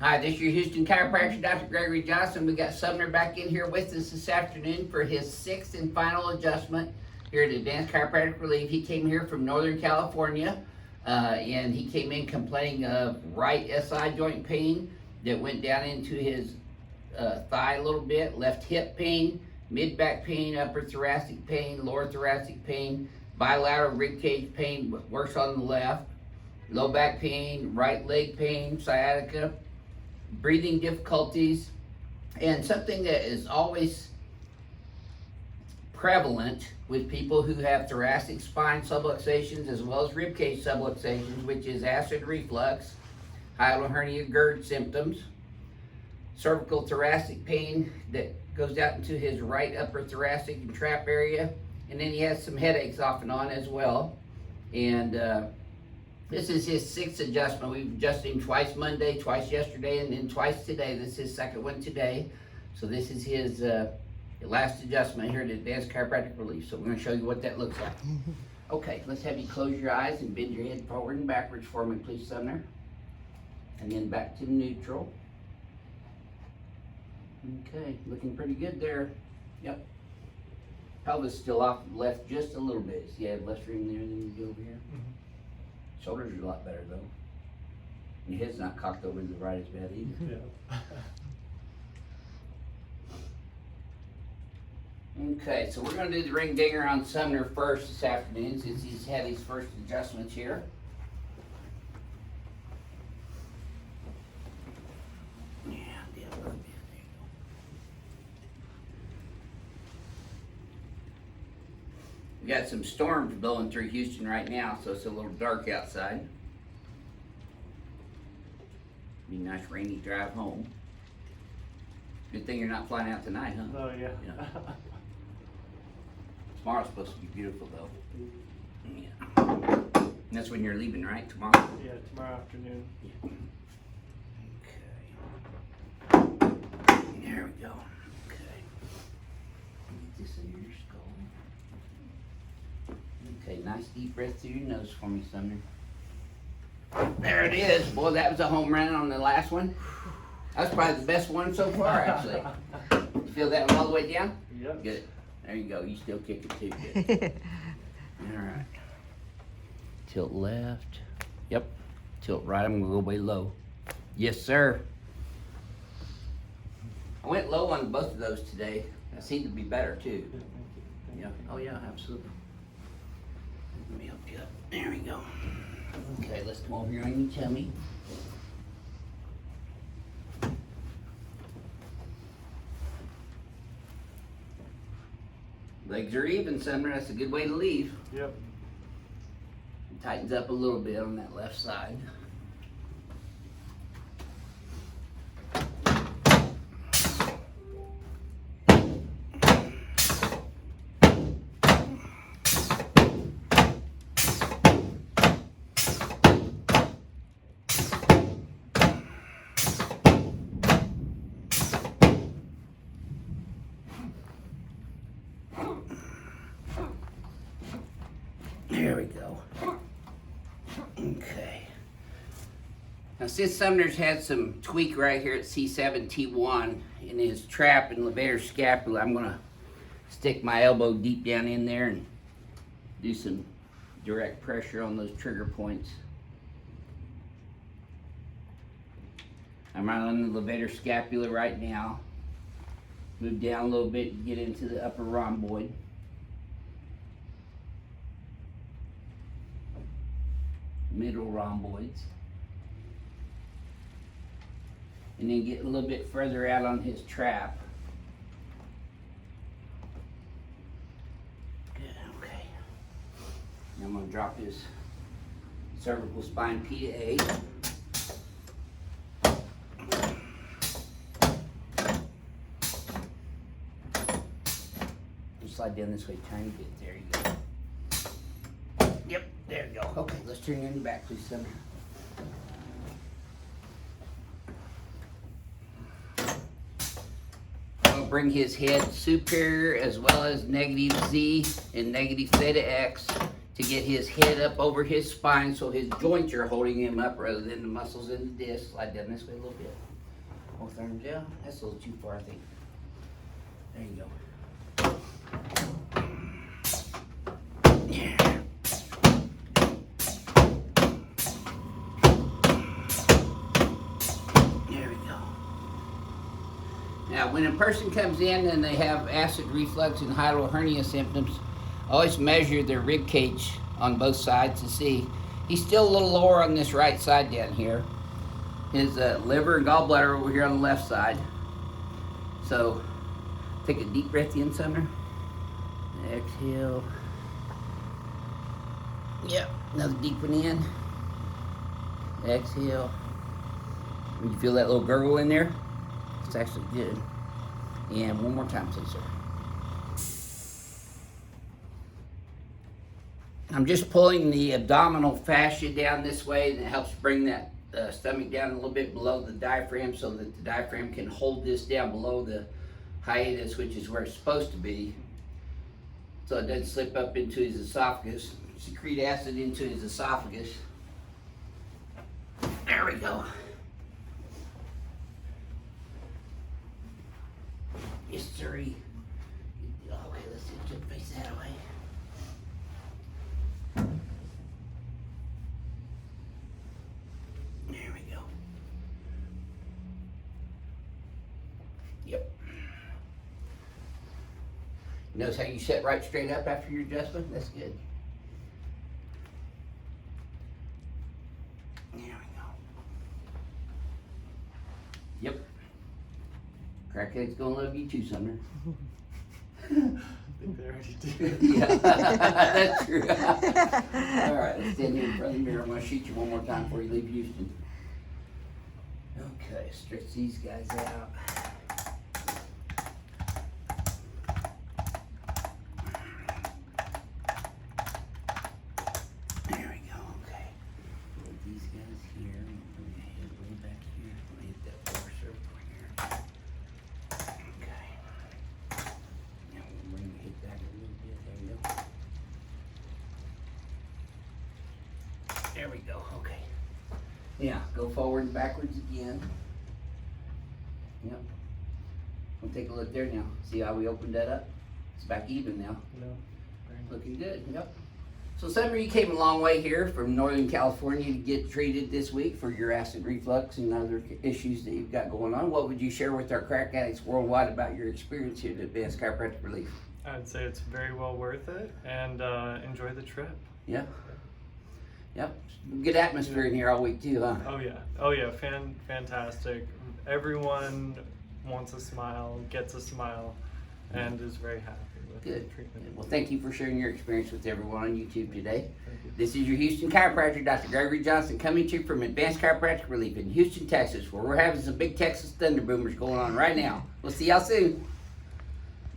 Hi, this is your Houston chiropractor, Dr. Gregory Johnson. We got Sumner back in here with us this afternoon for his 6th and final adjustment here at Advanced Chiropractic Relief. He came here from Northern California, and he came in complaining of right SI joint pain that went down into his thigh a little bit, left hip pain, mid back pain, upper thoracic pain, lower thoracic pain, bilateral rib cage pain, worse on the left, low back pain, right leg pain, sciatica, breathing difficulties, and something that is always prevalent with people who have thoracic spine subluxations as well as rib cage subluxations, which is acid reflux, hiatal hernia GERD symptoms, cervical thoracic pain that goes out into his right upper thoracic and trap area, and then he has some headaches off and on as well. And this is his 6th adjustment. We've adjusted him twice Monday, twice yesterday, and then twice today. This is his 2nd one today. So this is his last adjustment here at Advanced Chiropractic Relief. So we're going to show you what that looks like. Okay, let's have you close your eyes and bend your head forward and backwards for me, please, Sumner. And then back to neutral. Okay, looking pretty good there. Yep. Pelvis still off left just a little bit. So you have less room there than you do over here. Shoulders are a lot better though. Your head's not cocked over to the right as bad either. Yeah. Okay, so we're going to do the ring dinger on Sumner first this afternoon since he's had his first adjustments here. Yeah, there you go. We got some storms blowing through Houston right now, so it's a little dark outside. Be a nice rainy drive home. Good thing you're not flying out tonight, huh? Oh, yeah. Tomorrow's supposed to be beautiful, though. Yeah. And that's when you're leaving, right? Tomorrow? Yeah, tomorrow afternoon. Yeah. Okay. There we go. Okay. Get this in your skull. Okay, nice deep breath through your nose for me, Sumner. There it is. Boy, that was a home run on the last one. That was probably the best one so far, actually. You feel that one all the way down? Yep. Good. There you go. You still kick it too. Good. All right. Tilt left. Yep. Tilt right. I'm gonna go way low. Yes, sir. I went low on both of those today. That seemed to be better too. Yeah. Oh yeah, absolutely. Let me help you up. There we go. Okay, let's come over here on your tummy. Legs are even, Sumner. That's a good way to leave. Yep. Tightens up a little bit on that left side. There we go. Okay. Now since Sumner's had some tweak right here at C7, T1 in his trap and levator scapula, I'm gonna stick my elbow deep down in there and do some direct pressure on those trigger points. I'm right on the levator scapula right now. Move down a little bit and get into the upper rhomboid. Middle rhomboids, and then get a little bit further out on his trap. Good, okay. Now I'm going to drop his cervical spine P to A. Just slide down this way a tiny bit. There you go. Yep, there you go. Okay, let's turn you on your back, please, Sumner. I'm going to bring his head superior as well as negative Z and negative theta X to get his head up over his spine so his joints are holding him up rather than the muscles in the disc. Slide down this way a little bit. Both arms down. That's a little too far, I think. There you go. Yeah. There we go. Now, when a person comes in and they have acid reflux and hiatal hernia symptoms, always measure their rib cage on both sides to see. He's still a little lower on this right side down here. His liver and gallbladder over here on the left side. So take a deep breath in, Sumner. Exhale. Yep, another deep one in. Exhale. You feel that little gurgle in there? It's actually good. And one more time, please, sir. I'm just pulling the abdominal fascia down this way, and it helps bring that stomach down a little bit below the diaphragm so that the diaphragm can hold this down below the hiatus, which is where it's supposed to be. So it doesn't slip up into his esophagus, secrete acid into his esophagus. There we go. Yes, sirree. Okay, let's just face that away. There we go. Yep. Notice how you sit right straight up after your adjustment? That's good. There we go. Yep. Crackhead's gonna love you too, Sumner. I think they already do. Yeah, that's true. All right, let's stand here in front of the mirror. I'm gonna shoot you one more time before you leave Houston. Okay, stretch these guys out. There we go, okay. Put these guys here. Bring your head way back here. Hit that lower cervical here. Okay. Now we'll bring your head back a little bit. There we go. There we go, okay. Yeah, go forward and backwards again. Yep. We'll take a look there now. See how we opened that up? It's back even now. No. Looking good, yep. So Summer, you came a long way here from Northern California to get treated this week for your acid reflux and other issues that you've got going on. What would you share with our crack addicts worldwide about your experience here at Advanced Chiropractic Relief? I'd say it's very well worth it, and enjoy the trip. Yeah. Yep. Good atmosphere in here all week too, huh? Oh yeah, fantastic. Everyone wants a smile, gets a smile, and is very happy with Good. the treatment. Well, thank you for sharing your experience with everyone on YouTube today. Thank you. This is your Houston chiropractor, Dr. Gregory Johnson, coming to you from Advanced Chiropractic Relief in Houston, Texas, where we're having some big Texas thunder boomers going on right now. We'll see y'all soon.